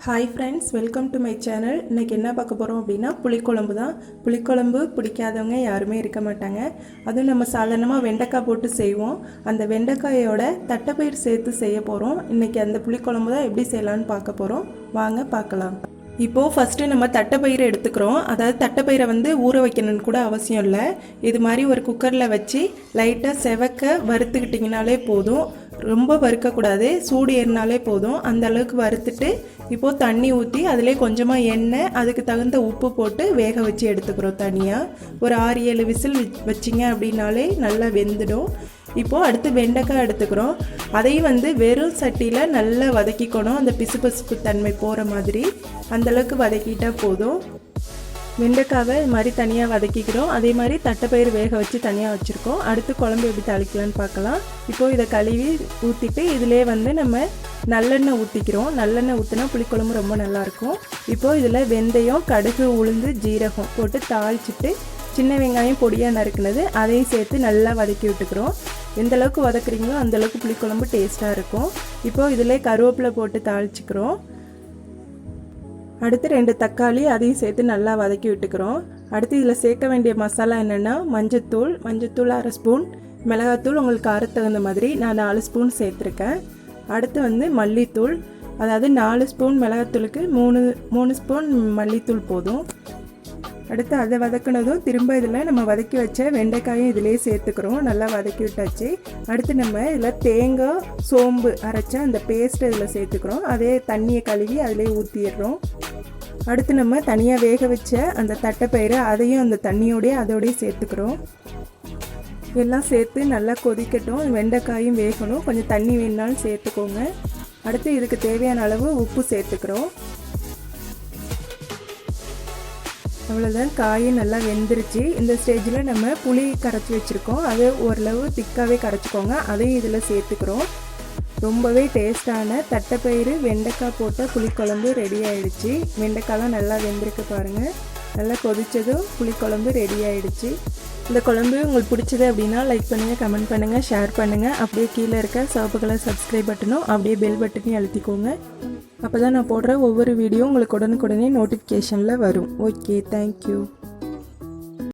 Hi friends, welcome to my channel. இன்றைக்கி என்ன பார்க்க போகிறோம் அப்படின்னா புளிக்குழம்பு தான். புளிக்குழம்பு பிடிக்காதவங்க யாருமே இருக்க மாட்டாங்க. அதுவும் நம்ம சாதாரணமாக வெண்டைக்காய் போட்டு செய்வோம். அந்த வெண்டைக்காயோட தட்டைப்பயிர் சேர்த்து செய்ய போகிறோம். இன்றைக்கி அந்த புளிக்குழம்பு தான் எப்படி செய்யலான்னு பார்க்க போகிறோம். வாங்க பார்க்கலாம். இப்போது ஃபஸ்ட்டு நம்ம தட்டைப்பயிரை எடுத்துக்கிறோம். அதாவது தட்டைப்பயிரை ஊற வைக்கணும்னு கூட அவசியம் இல்லை. இது மாதிரி ஒரு குக்கரில் வச்சு லைட்டாக செவக்க வறுத்துக்கிட்டிங்கனாலே போதும். ரொம்ப வறுக்கக்கூடாது, சூடு ஏறினாலே போதும். அந்த அளவுக்கு வறுத்துட்டு இப்போது தண்ணி ஊற்றி அதிலே கொஞ்சமாக எண்ணெய், அதுக்கு தகுந்த உப்பு போட்டு வேக வச்சு எடுத்துக்கிறோம் தனியாக. ஒரு 6-7 விசில் வச்சிங்க அப்படின்னாலே நல்லா வெந்துடும். இப்போது அடுத்து வெண்டைக்காய் எடுத்துக்கிறோம். அதையும் வெறும் சட்டியில் நல்லா வதக்கிக்கணும். அந்த பிசுபிசுப்பு தன்மை போகிற மாதிரி அந்தளவுக்கு வதக்கிட்டால் போதும். வெண்டைக்காவை இது மாதிரி தனியாக வதக்கிக்கிறோம். அதே மாதிரி தட்டைப்பயிறு வேக வச்சு தனியாக வச்சுருக்கோம். அடுத்து குழம்பு எப்படி தாளிக்கலான்னு பார்க்கலாம். இப்போது இதை கழுவி ஊற்றிட்டு இதிலே நம்ம நல்லெண்ணெய் ஊற்றிக்கிறோம். நல்லெண்ணெய் ஊற்றினா புளிக்குழம்பு ரொம்ப நல்லாயிருக்கும். இப்போது இதில் வெந்தயம், கடுகு, உளுந்து, ஜீரகம் போட்டு தாளிச்சிட்டு சின்ன வெங்காயம் பொடியாக நறுக்குனது அதையும் சேர்த்து நல்லா வதக்கி விட்டுக்கிறோம். எந்தளவுக்கு வதக்குறீங்களோ அந்தளவுக்கு புளிக்குழம்பு டேஸ்ட்டாக இருக்கும். இப்போது இதில் கருவேப்பிலை போட்டு தாளிச்சிக்கிறோம். அடுத்து 2 தக்காளி அதையும் சேர்த்து நல்லா வதக்கி விட்டுக்கிறோம். அடுத்து இதில் சேர்க்க வேண்டிய மசாலா என்னென்னா மஞ்சத்தூள் 1 ஸ்பூன், மிளகாத்தூள் உங்களுக்கு காரத்துக்கு தகுந்த மாதிரி நான் 4 ஸ்பூன் சேர்த்துருக்கேன். அடுத்து மல்லித்தூள், அதாவது 4 ஸ்பூன் மிளகாத்தூளுக்கு 3 ஸ்பூன் மல்லித்தூள் போதும். அடுத்து அதை வதக்கினதும் திரும்ப இதில் நம்ம வதக்கி வச்ச வெண்டைக்காயும் இதிலே சேர்த்துக்கிறோம். நல்லா வதக்கி விட்டாச்சு. அடுத்து நம்ம இதில் தேங்காய், சோம்பு அரைச்ச அந்த பேஸ்ட்டை இதில் சேர்த்துக்கிறோம். அதே தண்ணியை கழுவி அதிலே ஊற்றிடுறோம். அடுத்து நம்ம தனியாக வேக வச்ச அந்த தட்டைப்பயிறு அதையும் அந்த அதோடய சேர்த்துக்கிறோம். எல்லாம் சேர்த்து நல்லா கொதிக்கட்டும். வெண்டைக்காயும் வேகணும். கொஞ்சம் தண்ணி வேணுனாலும் சேர்த்துக்கோங்க. அடுத்து இதுக்கு தேவையான அளவு உப்பு சேர்த்துக்கிறோம். அவ்வளோதான், காயும் நல்லா வெந்துருச்சு. இந்த ஸ்டேஜில் நம்ம புளி கரைச்சி வச்சுருக்கோம். அது ஓரளவு திக்காகவே கரைச்சிக்கோங்க. அதையும் இதில் சேர்த்துக்கிறோம். ரொம்பவே டேஸ்டான தட்டைப்பயிறு வெண்டைக்காய் போட்ட புளிக்குழம்பு ரெடி ஆகிடுச்சு. வெண்டைக்காய்லாம் நல்லா வெந்திருக்கு பாருங்கள். நல்லா கொதித்ததும் புளிக்குழம்பு ரெடி ஆகிடுச்சு. இந்த குழம்பு உங்களுக்கு பிடிச்சது அப்படின்னா லைக் பண்ணுங்கள், கமெண்ட் பண்ணுங்கள், ஷேர் பண்ணுங்கள். அப்படியே கீழே இருக்க சிவப்பு கலர் சப்ஸ்கிரைப் பட்டனும் அப்படியே பெல் பட்டனையும் அழுத்திக்கோங்க. அப்போ தான் நான் போடுற ஒவ்வொரு வீடியோ உங்களுக்கு உடனுக்குடனே நோட்டிஃபிகேஷனில் வரும். Okay, thank you.